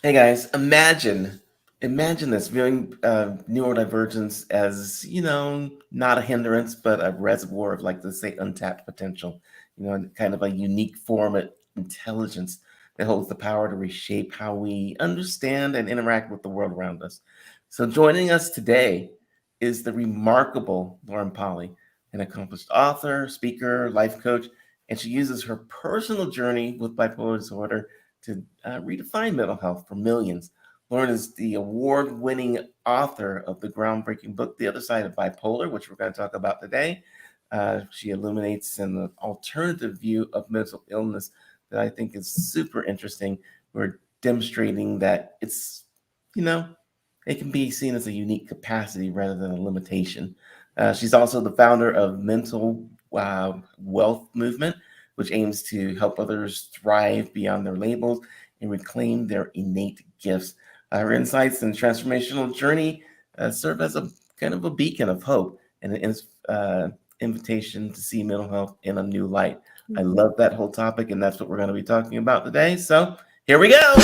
Hey guys, imagine this viewing neurodivergence as, not a hindrance, but a reservoir of, like, let's say, untapped potential, and kind of a unique form of intelligence that holds the power to reshape how we understand and interact with the world around us. So joining us today is the remarkable Lauren Polly, an accomplished author, speaker, life coach, and she uses her personal journey with bipolar disorder to redefine mental health for millions. Lauren is the award winning author of the groundbreaking book, The Other Side of Bipolar, which we're going to talk about today. She illuminates an alternative view of mental illness that I think is super interesting. We're demonstrating that you know, it can be seen as a unique capacity rather than a limitation. She's also the founder of Mental Wealth Movement, which aims to help others thrive beyond their labels and reclaim their innate gifts. Her insights and transformational journey serve as a kind of a beacon of hope and an invitation to see mental health in a new light. I love that whole topic, and that's what we're going to be talking about today. So here we go.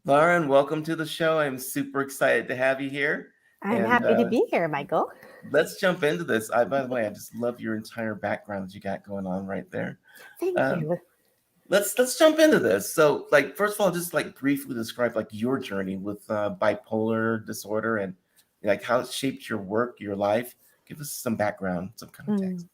Lauren, welcome to the show. I'm super excited to have you here. I'm And happy to be here, Michael. let's jump into this. By the way, I just love your entire background that you got going on right there. Thank Um, you. let's jump into this. So, like, first of all, just like briefly describe like your journey with bipolar disorder and like how it shaped your work, your life. Give us some background, some context. Mm.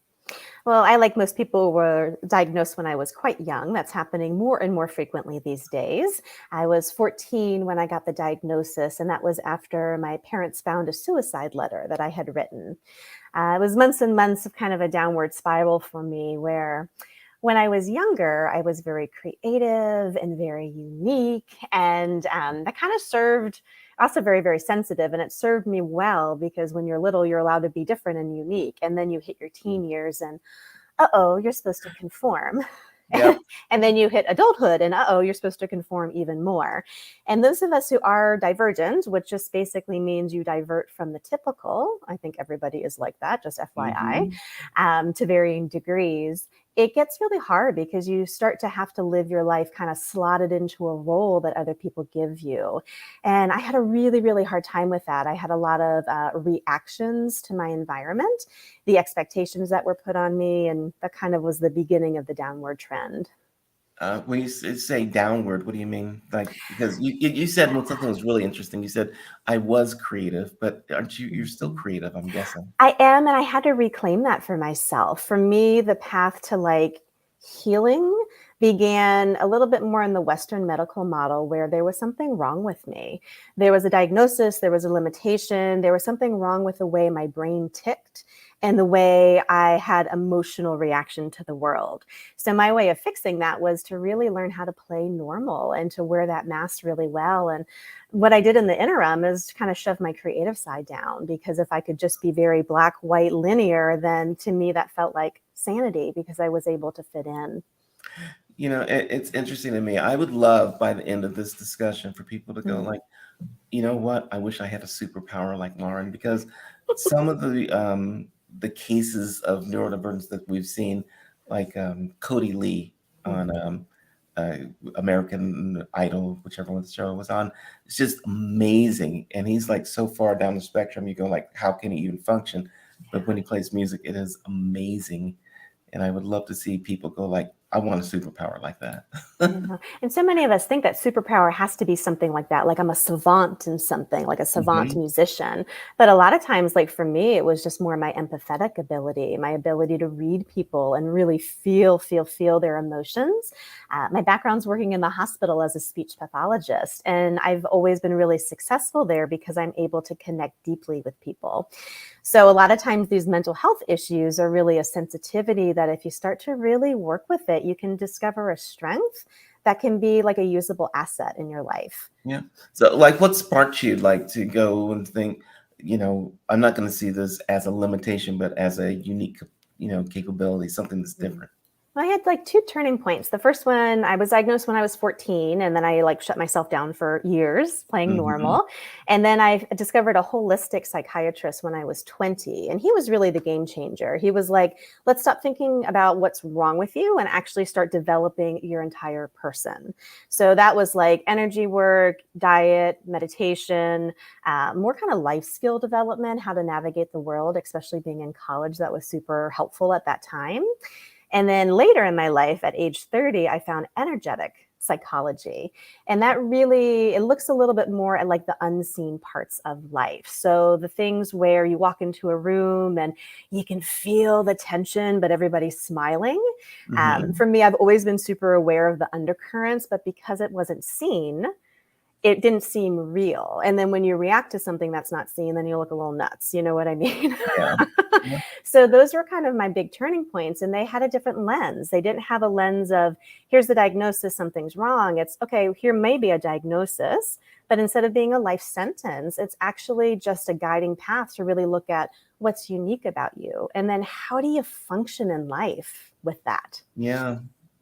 Well, I, like most people, were diagnosed when I was quite young. That's happening more and more frequently these days. I was 14 when I got the diagnosis, and that was after my parents found a suicide letter that I had written. It was months and months of kind of a downward spiral for me where when I was younger, I was very creative and very unique. And that kind of served, also very, very sensitive. And it served me well because when you're little, you're allowed to be different and unique. And then you hit your teen years and, you're supposed to conform. Yep. And then you hit adulthood and you're supposed to conform even more. And those of us who are divergent, which just basically means you divert from the typical, I think everybody is like that, just FYI, Hmm. to varying degrees, it gets really hard because you start to have to live your life kind of slotted into a role that other people give you. And I had a really, really hard time with that. I had a lot of reactions to my environment, the expectations that were put on me, and that kind of was the beginning of the downward trend. When you say downward, what do you mean? Like, because you said when something was really interesting. You said I was creative, but aren't you? You're still Mhm. creative, I'm guessing. I am, and I had to reclaim that for myself. For me, the path to like healing began a little bit more in the Western medical model where there was something wrong with me. There was a diagnosis, there was a limitation, there was something wrong with the way my brain ticked and the way I had emotional reaction to the world. So my way of fixing that was to really learn how to play normal and to wear that mask really well. And what I did in the interim is kind of shove my creative side down because if I could just be very black, white, linear, then to me that felt like sanity because I was able to fit in. It's interesting to me. I would love by the end of this discussion for people to go Mm. like, you know what? I wish I had a superpower like Lauren because some of the cases of neurodivergence that we've seen, like Cody Lee on Mhm. uh, American Idol, whichever one the show was on, it's just amazing. And he's like so far down the spectrum. You go like, how can he even function? But when he plays music, it is amazing. And I would love to see people go like, I want a superpower like that. Yeah. And so many of us think that superpower has to be something like that, like I'm a savant in something, like a savant Hmm. musician. But a lot of times, like for me, it was just more my empathetic ability, my ability to read people and really feel their emotions. My background's working in the hospital as a speech pathologist, and I've always been really successful there because I'm able to connect deeply with people. So a lot of times these mental health issues are really a sensitivity that if you start to really work with it, you can discover a strength that can be like a usable asset in your life. Yeah. So, like, what sparked you, like, to go and think, I'm not going to see this as a limitation, but as a unique, capability, something that's Mm. different. I had like two turning points. The first one, I was diagnosed when I was 14, and then I like shut myself down for years playing Hmm. normal. And then I discovered a holistic psychiatrist when I was 20, and he was really the game changer. He was like, let's stop thinking about what's wrong with you and actually start developing your entire person. So that was like energy work, diet, meditation, more kind of life skill development, how to navigate the world, especially being in college. That was super helpful at that time. And then later in my life at age 30, I found energetic psychology. And that really, it looks a little bit more at like the unseen parts of life. So the things where you walk into a room and you can feel the tension, but everybody's smiling. Hmm. For me, I've always been super aware of the undercurrents, but because it wasn't seen, it didn't seem real. And then when you react to something that's not seen, then you look a little nuts. You know what I mean? Yeah. Yeah. So those were kind of my big turning points. And they had a different lens. They didn't have a lens of, here's the diagnosis, something's wrong. It's, okay, here may be a diagnosis. But instead of being a life sentence, it's actually just a guiding path to really look at what's unique about you. And then how do you function in life with that? Yeah.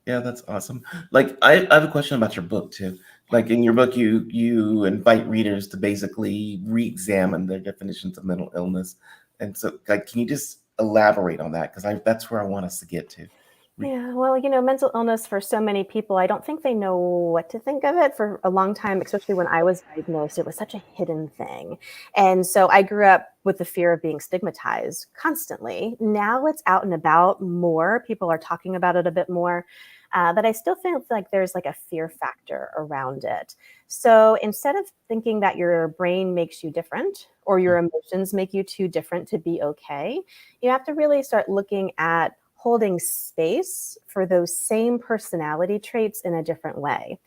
Yeah, that's awesome. Like I have a question about your book too. Like in your book, you invite readers to basically re-examine their definitions of mental illness. And so like can you just elaborate on that? Because I that's where I want us to get to. Re- Yeah, well, mental illness for so many people, I don't think they know what to think of it for a long time, especially when I was diagnosed. It was such a hidden thing. And so I grew up with the fear of being stigmatized constantly. Now it's out and about more. People are talking about it a bit more. But I still feel like there's like a fear factor around it. So instead of thinking that your brain makes you different or your emotions make you too different to be okay, you have to really start looking at holding space for those same personality traits in a different way.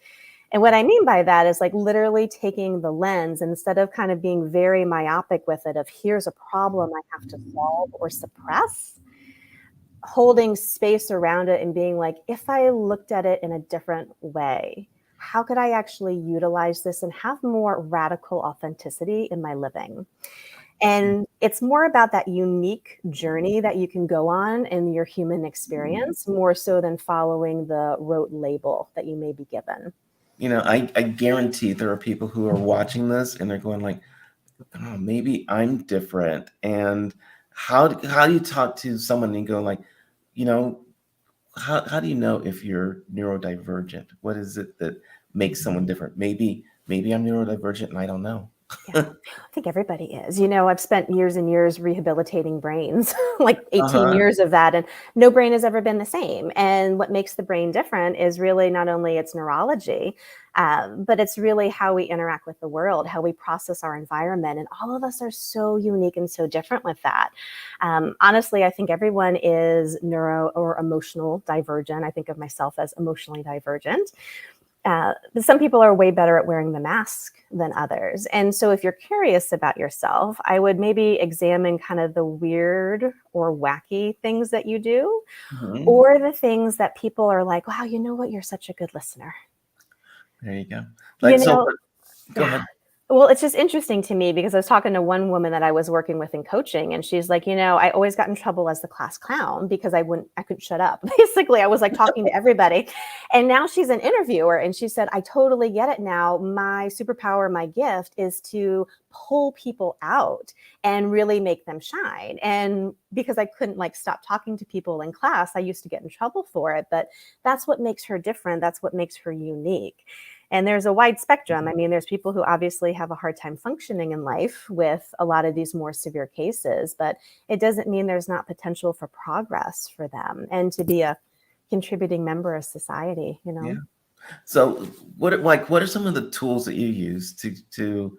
And what I mean by that is like literally taking the lens instead of kind of being very myopic with it of here's a problem I have to solve or suppress, holding space around it and being like, if I looked at it in a different way, how could I actually utilize this and have more radical authenticity in my living? And it's more about that unique journey that you can go on in your human experience, more so than following the rote label that you may be given. You know, I guarantee there are people who are watching this and they're going like, oh, maybe I'm different. And how do you talk to someone and go like, you know, how do you know if you're neurodivergent? What is it that makes someone different? Maybe I'm neurodivergent and I don't know. Yeah, I think everybody is. I've spent years and years rehabilitating brains, like 18 Uh-huh. years of that, and no brain has ever been the same. And what makes the brain different is really not only its neurology, but it's really how we interact with the world, how we process our environment. And all of us are so unique and so different with that. Honestly, I think everyone is neuro or emotional divergent. I think of myself as emotionally divergent. Some people are way better at wearing the mask than others. And so, if you're curious about yourself, I would maybe examine kind of the weird or wacky things that you do, Mhm. or the things that people are like, wow, you know what? You're such a good listener. There you go. You Like so know, go yeah. ahead. Well, it's just interesting to me because I was talking to one woman that I was working with in coaching, and she's like, I always got in trouble as the class clown because I couldn't shut up. Basically, I was like talking to everybody. And now she's an interviewer, and she said, I totally get it now. My superpower, my gift is to pull people out and really make them shine. And because I couldn't like stop talking to people in class, I used to get in trouble for it. But that's what makes her different. That's what makes her unique. And there's a wide spectrum. I mean, there's people who obviously have a hard time functioning in life with a lot of these more severe cases, but it doesn't mean there's not potential for progress for them and to be a contributing member of society. Yeah. So what are some of the tools that you use to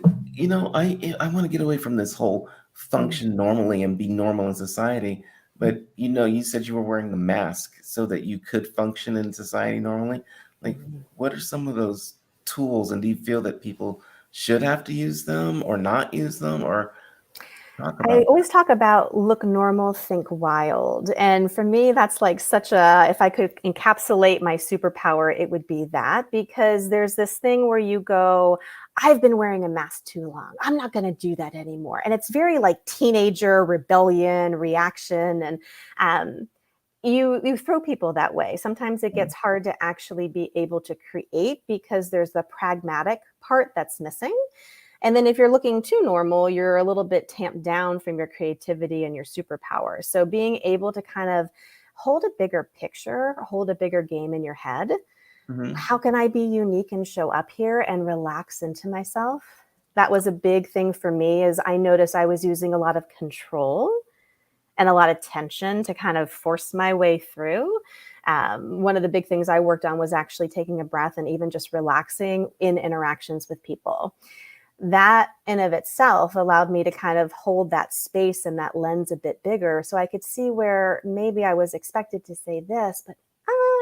I want to get away from this whole function normally and be normal in society. But you said you were wearing the mask so that you could function in society normally. Like, Mhm. what are some of those tools, and do you feel that people should have to use them or not use them, or talk I about always talk about look normal, think wild. And for me, that's like if I could encapsulate my superpower, it would be that because there's this thing where you go, I've been wearing a mask too long. I'm not going to do that anymore. And it's very like teenager rebellion, reaction. And you throw people that way. Sometimes it Yeah. gets hard to actually be able to create because there's the pragmatic part that's missing. And then if you're looking too normal, you're a little bit tamped down from your creativity and your superpower. So being able to kind of hold a bigger picture, hold a bigger game in your head. Mhm. How can I be unique and show up here and relax into myself? That was a big thing for me, is I noticed I was using a lot of control and a lot of tension to kind of force my way through. One of the big things I worked on was actually taking a breath and even just relaxing in interactions with people. That in of itself allowed me to kind of hold that space and that lens a bit bigger, so I could see where maybe I was expected to say this, but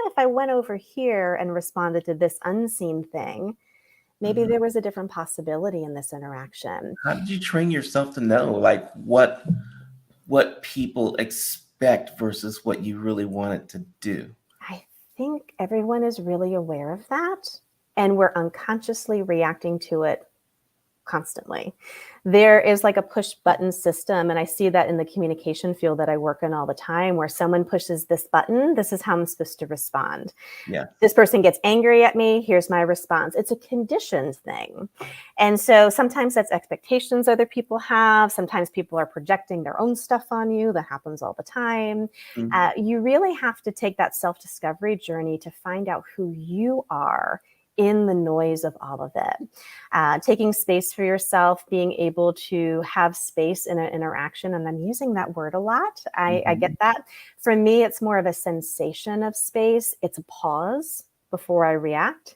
if I went over here and responded to this unseen thing, maybe Mhm. there was a different possibility in this interaction. How did you train yourself to know, like, what people expect versus what you really wanted to do? I think everyone is really aware of that, and we're unconsciously reacting to it constantly. There is like a push button system, and I see that in the communication field that I work in all the time, where someone pushes this button, this is how I'm supposed to respond. Yeah. This person gets angry at me, here's my response. It's a conditioned thing. And so sometimes that's expectations other people have. Sometimes people are projecting their own stuff on you. That happens all the time. Mhm. You really have to take that self-discovery journey to find out who you are in the noise of all of it. Taking space for yourself, being able to have space in an interaction, and I'm using that word a lot. I get Mhm. that. For me, it's more of a sensation of space. It's a pause before I react.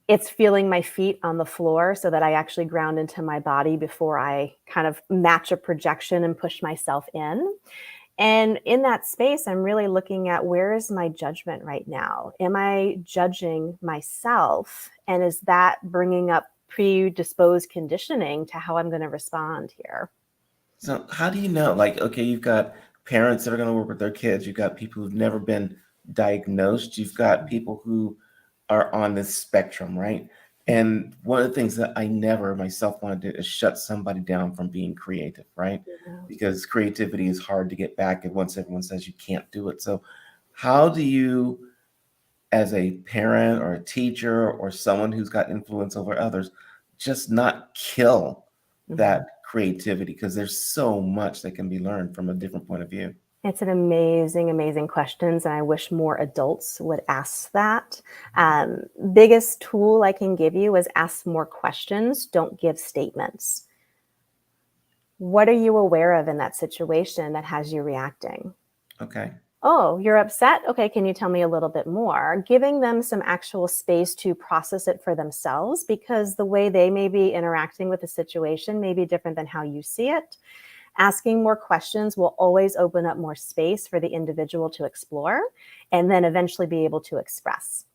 It's feeling my feet on the floor so that I actually ground into my body before I kind of match a projection and push myself in. And in that space, I'm really looking at, where is my judgment right now? Am I judging myself? And is that bringing up predisposed conditioning to how I'm going to respond here? So how do you know? Like, okay, you've got parents that are going to work with their kids. You've got people who've never been diagnosed. You've got people who are on this spectrum, right? And one of the things that I never myself want to do is shut somebody down from being creative, right? Yeah. Because creativity is hard to get back at once everyone says you can't do it. So how do you, as a parent or a teacher or someone who's got influence over others, just not kill Mhm. that creativity? Because there's so much that can be learned from a different point of view. It's an amazing, amazing questions, and I wish more adults would ask that. Biggest tool I can give you is ask more questions. Don't give statements. What are you aware of in that situation that has you reacting? Okay. Oh, you're upset? Okay, can you tell me a little bit more? Giving them some actual space to process it for themselves, because the way they may be interacting with the situation may be different than how you see it. Asking more questions will always open up more space for the individual to explore and then eventually be able to express.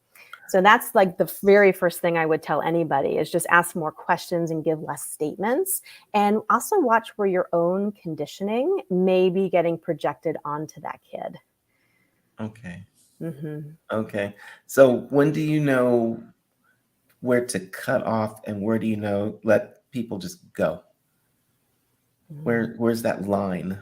So that's like the very first thing I would tell anybody, is just ask more questions and give less statements. And also watch where your own conditioning may be getting projected onto that kid. Okay. Mhm. Okay. So when do you know where to cut off and where do you know let people just go? Mhm. Where's that line?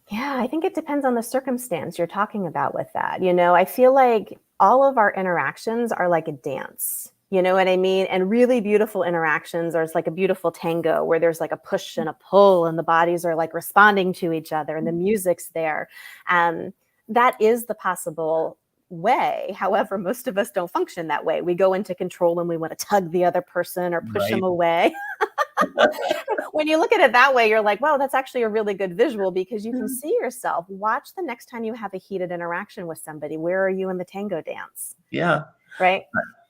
Yeah, I think it depends on the circumstance you're talking about with that. I feel like all of our interactions are like a dance. You know what I mean? And really beautiful interactions are, it's like a beautiful tango where there's like a push and a pull, and the bodies are like responding to each other, and the music's there. Um, that is the possible way. However, most of us don't function that way. We go into control and we want to tug the other person or push them Right. away. When you look at it that way, you're like, wow, that's actually a really good visual, because you can see yourself. Watch the next time you have a heated interaction with somebody. Where are you in the tango dance? Yeah. Right?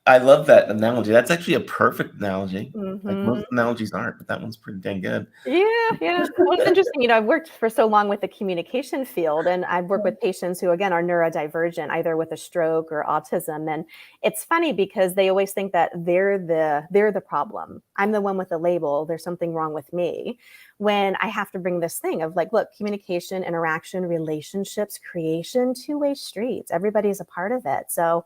I love that analogy. That's actually a perfect analogy. Like Hmm. most analogies aren't, but that one's pretty dang good. Yeah, yeah. Well, it's interesting. I've worked for so long with the communication field, and I've worked with patients who, again, are neurodivergent, either with a stroke or autism. And it's funny because they always think that they're the problem. I'm the one with the label. There's something wrong with me. When I have to bring this thing of like, look, communication, interaction, relationships, creation, two-way streets. Everybody's a part of it. So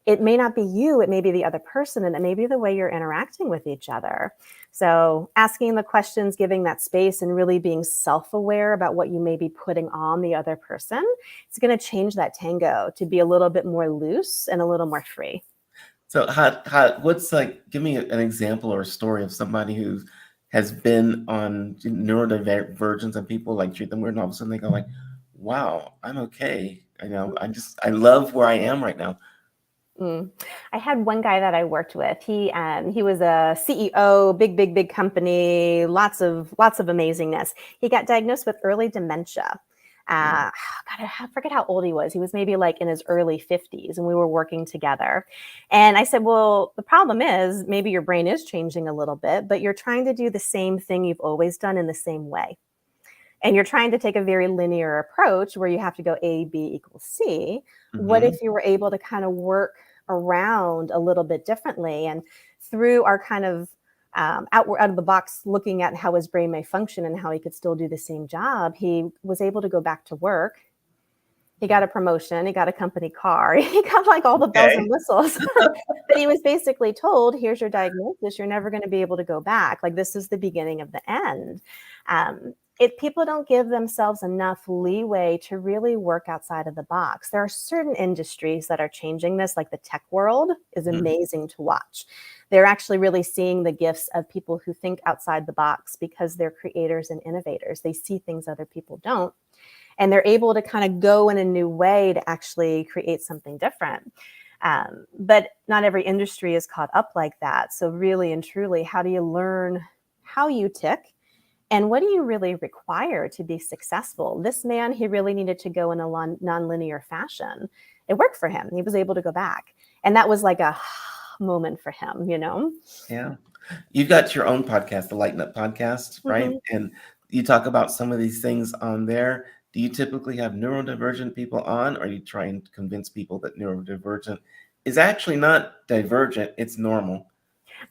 it may not be you, it may be the other person, and it may be the way you're interacting with each other. So asking the questions, giving that space, and really being self-aware about what you may be putting on the other person, it's going to change that tango to be a little bit more loose and a little more free. So what's like, give me an example or a story of somebody who has been on neurodivergence and people like treat them weird and all of a sudden they go like, wow, I'm okay. I love where I am right now. Mm. I had one guy that I worked with. He was a CEO, big company, lots of amazingness. He got diagnosed with early dementia. Mm. God, I forget how old he was. He was maybe like in his early 50s, and we were working together. And I said, well, the problem is maybe your brain is changing a little bit, but you're trying to do the same thing you've always done in the same way. And you're trying to take a very linear approach where you have to go A, B equals C. What Hmm. if you were able to kind of work around a little bit differently? And through our kind of out of the box looking at how his brain may function and how he could still do the same job, he was able to go back to work. He got a promotion, he got a company car, he got like all the bells and Okay. whistles. But he was basically told, here's your diagnosis, you're never going to be able to go back. Like, this is the beginning of the end. People don't give themselves enough leeway to really work outside of the box. There are certain industries that are changing this, like the tech world is Mhm. amazing to watch. They're actually really seeing the gifts of people who think outside the box because they're creators and innovators. They see things other people don't, and they're able to kind of go in a new way to actually create something different. But not every industry is caught up like that. So really and truly, how do you learn how you tick? And what do you really require to be successful? This man, he really needed to go in a non-linear fashion. It worked for him. He was able to go back. And that was like a moment for him, you know? Yeah. You've got your own podcast, the Lighten Up podcast, right? Mm-hmm. And you talk about some of these things on there. Do you typically have neurodivergent people on, or you try and convince people that neurodivergent is actually not divergent, it's normal?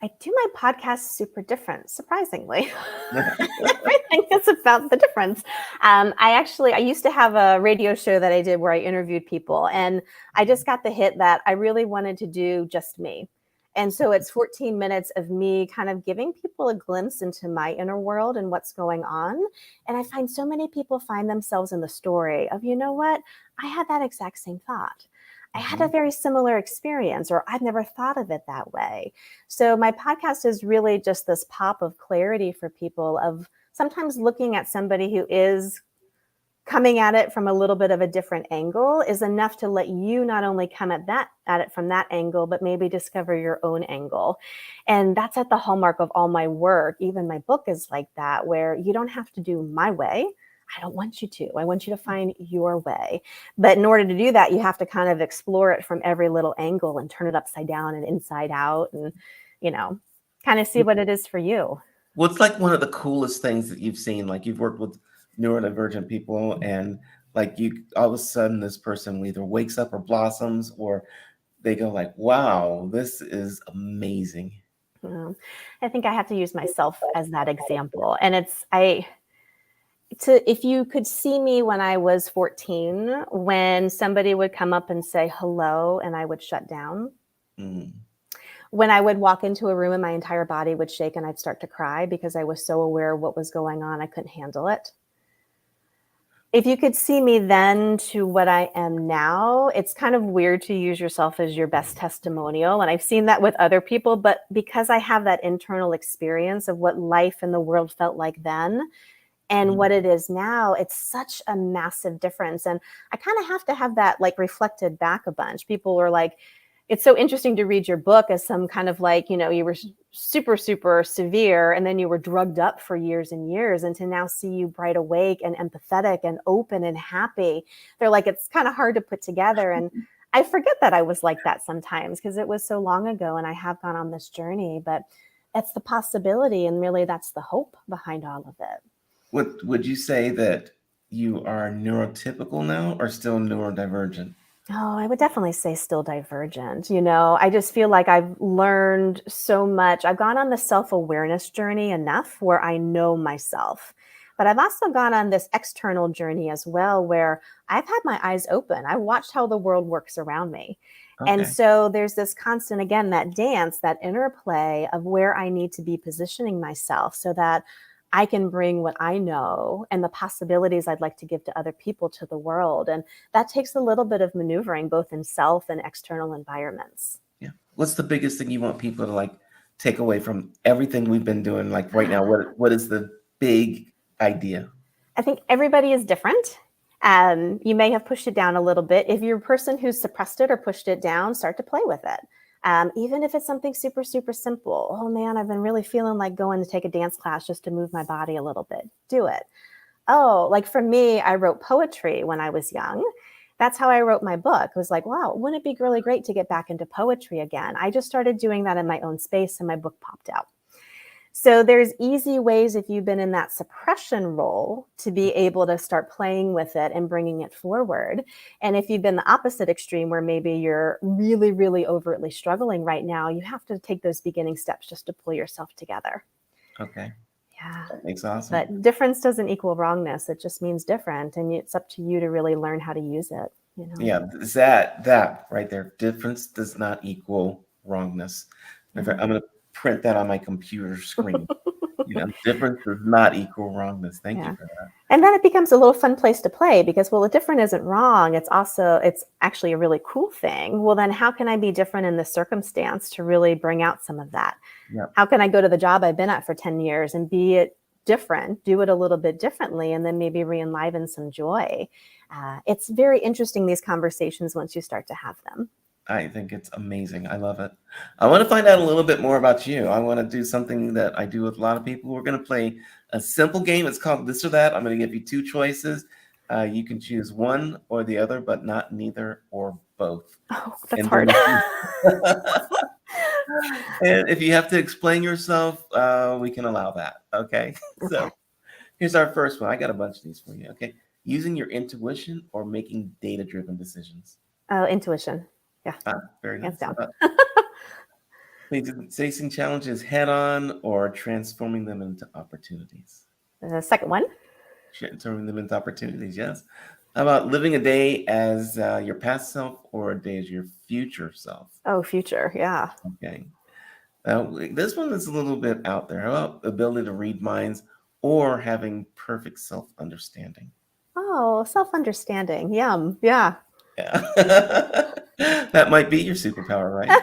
I do my podcast super different, surprisingly. Everything is about the difference. I used to have a radio show that I did where I interviewed people, and I just got the hit that I really wanted to do just me. And so it's 14 minutes of me kind of giving people a glimpse into my inner world and what's going on. And I find so many people find themselves in the story of, you know what? I had that exact same thought. I had a Mhm. very similar experience, or I've never thought of it that way. So my podcast is really just this pop of clarity for people of sometimes looking at somebody who is coming at it from a little bit of a different angle is enough to let you not only come at it from that angle, but maybe discover your own angle. And that's at the hallmark of all my work. Even my book is like that, where you don't have to do my way. I don't want you to. I want you to find your way. But in order to do that, you have to kind of explore it from every little angle and turn it upside down and inside out and, you know, kind of see what it is for you. What's like one of the coolest things that you've seen? Like you've worked with neurodivergent people, and like you all of a sudden this person either wakes up or blossoms, or they go like, "Wow, this is amazing." Um, I think I have to use myself as that example. And if you could see me when I was 14, when somebody would come up and say hello and I would shut down, Mm. when I would walk into a room and my entire body would shake and I'd start to cry because I was so aware of what was going on, I couldn't handle it. If you could see me then to what I am now, it's kind of weird to use yourself as your best testimonial. And I've seen that with other people, but because I have that internal experience of what life in the world felt like then and Mhm. what it is now, it's such a massive difference. And I kind of have to have that like reflected back a bunch. People were like, it's so interesting to read your book as some kind of like, you were super severe and then you were drugged up for years and years, and to now see you bright awake and empathetic and open and happy. They're like, it's kind of hard to put together. And I forget that I was like that sometimes because it was so long ago and I have gone on this journey, but it's the possibility. And really that's the hope behind all of it. Would you say that you are neurotypical now or still neurodivergent? Oh, I would definitely say still divergent. I just feel like I've learned so much. I've gone on the self-awareness journey enough where I know myself. But I've also gone on this external journey as well, where I've had my eyes open. I watched how the world works around me. And Okay. so there's this constant, again, that dance, that interplay of where I need to be positioning myself so that I can bring what I know and the possibilities I'd like to give to other people to the world. And that takes a little bit of maneuvering, both in self and external environments. Yeah. What's the biggest thing you want people to like take away from everything we've been doing? Like right now, what is the big idea? I think everybody is different. You may have pushed it down a little bit. If you're a person who's suppressed it or pushed it down, start to play with it. Even if it's something super, super simple. Oh man, I've been really feeling like going to take a dance class just to move my body a little bit. Do it. Oh, like for me, I wrote poetry when I was young. That's how I wrote my book. It was like, wow, wouldn't it be really great to get back into poetry again? I just started doing that in my own space and my book popped out. So there's easy ways if you've been in that suppression role to be able to start playing with it and bringing it forward. And if you've been the opposite extreme where maybe you're really, really overtly struggling right now, you have to take those beginning steps just to pull yourself together. Okay. Yeah. That makes awesome. But difference doesn't equal wrongness. It just means different. And it's up to you to really learn how to use it, you know? Yeah, that right there. Difference does not equal wrongness. In fact, I'm going to print that on my computer screen. Difference does not equal wrongness. Thank you Yeah. for that. And then it becomes a little fun place to play because, well, the different isn't wrong. It's actually a really cool thing. Well, then how can I be different in this circumstance to really bring out some of that? Yeah. How can I go to the job I've been at for 10 years and be it different, do it a little bit differently, and then maybe re-enliven some joy? It's very interesting, these conversations, once you start to have them. I think it's amazing. I love it. I want to find out a little bit more about you. I want to do something that I do with a lot of people. We're going to play a simple game. It's called This or That. I'm going to give you two choices. You can choose one or the other, but not neither or both. Oh, that's And hard. then and if you have to explain yourself, we can allow that. Okay. Okay. So here's our first one. I got a bunch of these for you. Okay. Using your intuition or making data-driven decisions. Oh, intuition. Yeah, Very hands nice. How down. about facing challenges head on or transforming them into opportunities? The second one. Transforming them into opportunities, yes. How about living a day as your past self or a day as your future self? Oh, future. Yeah. Okay. Now, this one is a little bit out there. How about ability to read minds or having perfect self understanding? Oh, self-understanding. Yum. Yeah. Yeah. That might be your superpower, right?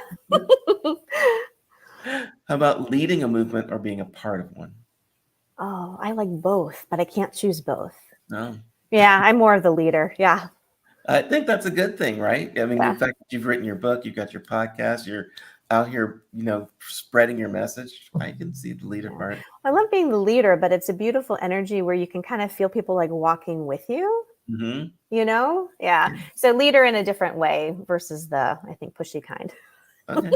How about leading a movement or being a part of one? Oh, I like both, but I can't choose both. No. Yeah, I'm more of the leader. Yeah. I think that's a good thing, right? I mean, the Yeah. fact that you've written your book, you've got your podcast, you're out here, spreading your message. I can see the leader Yeah. part. I love being the leader, but it's a beautiful energy where you can kind of feel people like walking with you, Hmm. Yeah. So leader in a different way versus the, I think, pushy kind. Okay.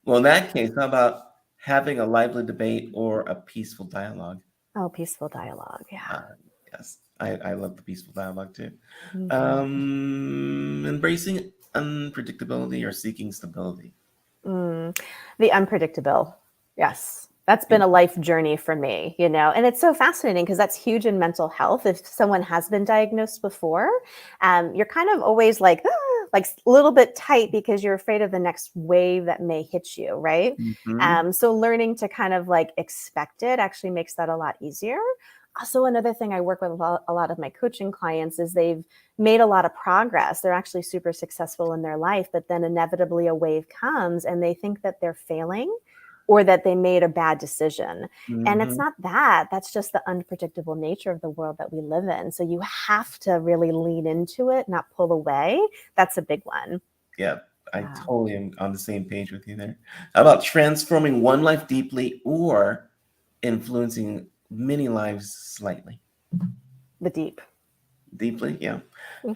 Well, in that case, how about having a lively debate or a peaceful dialogue? Oh, peaceful dialogue. Yeah. Uh, yes, I love the peaceful dialogue too. Mhm. Embracing unpredictability or seeking stability. Mm, the unpredictable. Yes. That's been a life journey for me, and it's so fascinating because that's huge in mental health. If someone has been diagnosed before, you're kind of always like, like a little bit tight because you're afraid of the next wave that may hit you, right? Hmm. So learning to kind of like expect it actually makes that a lot easier. Also, another thing I work with a lot of my coaching clients is they've made a lot of progress. They're actually super successful in their life, but then inevitably a wave comes and they think that they're failing or that they made a bad decision. And it's Hmm. not that. That's just the unpredictable nature of the world that we live in. So you have to really lean into it, not pull away. That's a big one. Yeah, I Wow. totally am on the same page with you there. How about transforming one life deeply or influencing many lives slightly? The deep. Deeply, yeah.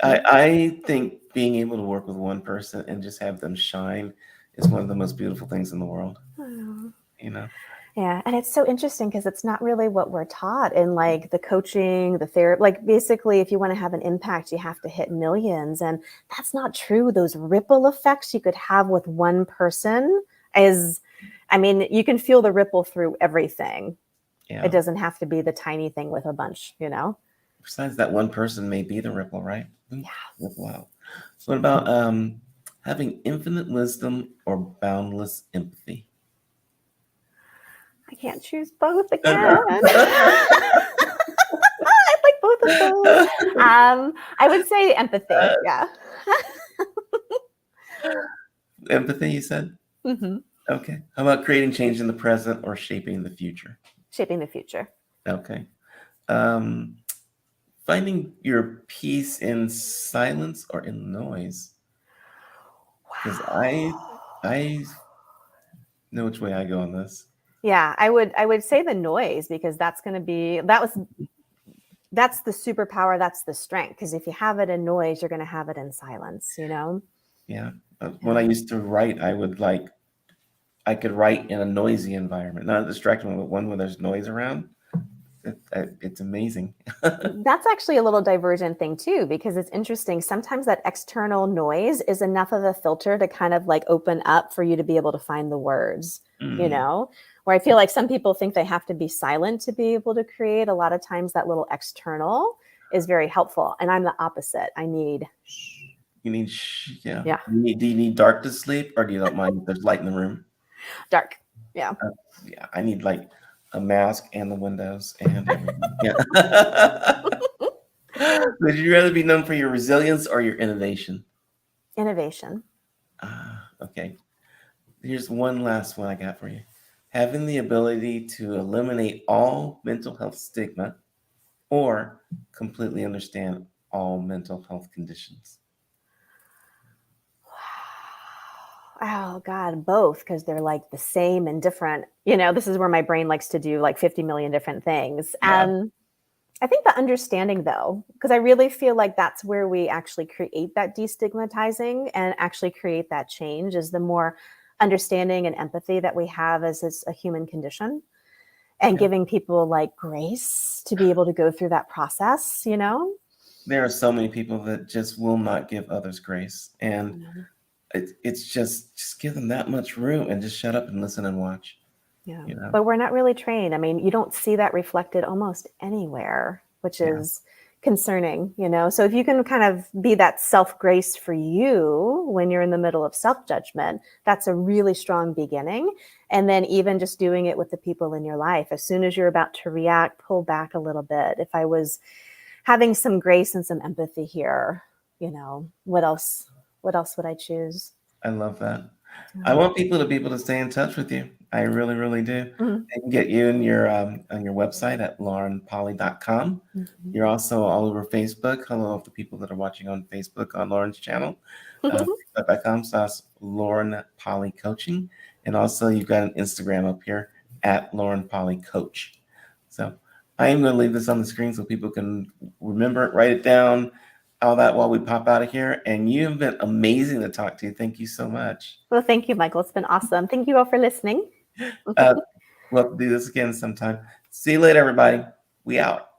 I, Mhm. I think being able to work with one person and just have them shine is one of the most beautiful things in the world, Oh. you know? Yeah, and it's so interesting because it's not really what we're taught in like the coaching, the therapy. Like basically, if you want to have an impact, you have to hit millions, and that's not true. Those ripple effects you could have with one person is, I mean, you can feel the ripple through everything. It Yeah. doesn't have to be the tiny thing with a bunch, you know? Besides that one person may be the ripple, right? Ooh, Yeah. ripple out. So what about having infinite wisdom or boundless empathy? I can't choose both again. I like both of those. I would say empathy. Yeah. Empathy, you said? Hmm. Okay. How about creating change in the present or shaping the future? Shaping the future. Okay. Um, finding your peace in silence or in noise? Because Wow. I know which way I go on this. Yeah, I would say the noise because that's the superpower, that's the strength. Because if you have it in noise, you're going to have it in silence, you know? Yeah. When I Yeah. used to write, I could write in a noisy environment, not a distracting one, but one where there's noise around. It's amazing. That's actually a little divergent thing too, because it's interesting. Sometimes that external noise is enough of a filter to kind of like open up for you to be able to find the words, you Mm, know, where I feel like some people think they have to be silent to be able to create. A lot of times that little external is very helpful. And I'm the opposite. I need, you need, yeah. yeah, Do you need dark to sleep, or do you don't mind if there's light in the room? dark. Yeah. Yeah, I need like a mask and the windows and everything. Yeah. Would you rather be known for your resilience or your innovation? Innovation. Okay. Here's one last one I got for you. Having the ability to eliminate all mental health stigma or completely understand all mental health conditions. Oh God, both, because they're like the same and different. You know, this is where my brain likes to do like 50 million different things. Yeah. I think the understanding, though, because I really feel like that's where we actually create that destigmatizing and actually create that change, is the more understanding and empathy that we have as it's a human condition, and Yeah. giving people like grace to be able to go through that process, you know? There are so many people that just will not give others grace. And Um, it's just give them that much room and just shut up and listen and watch, Yeah. you know? But we're not really trained. I mean, you don't see that reflected almost anywhere, which Yeah. is concerning, you know? So if you can kind of be that self grace for you when you're in the middle of self judgment, that's a really strong beginning. And then even just doing it with the people in your life, as soon as you're about to react, pull back a little bit. If I was having some grace and some empathy here, you know, what else? What else would I choose? I love that. I Yeah. want people to be able to stay in touch with you. I really, really do. Mhm. They can get you in your on your website at laurenpolly.com. Mhm. You're also all over Facebook. Hello of the people that are watching on Facebook on Lauren's channel. Facebook.com/ Lauren Polly Coaching. And also you've got an Instagram up here at Lauren Polly Coach. So I am going to leave this on the screen so people can remember it, write it down, all that while we pop out of here. And you've been amazing to talk to. Thank you so much. Well, thank you, Michael. It's been awesome. Thank you all for listening. Uh, we'll have to do this again sometime. See you later, everybody. We out.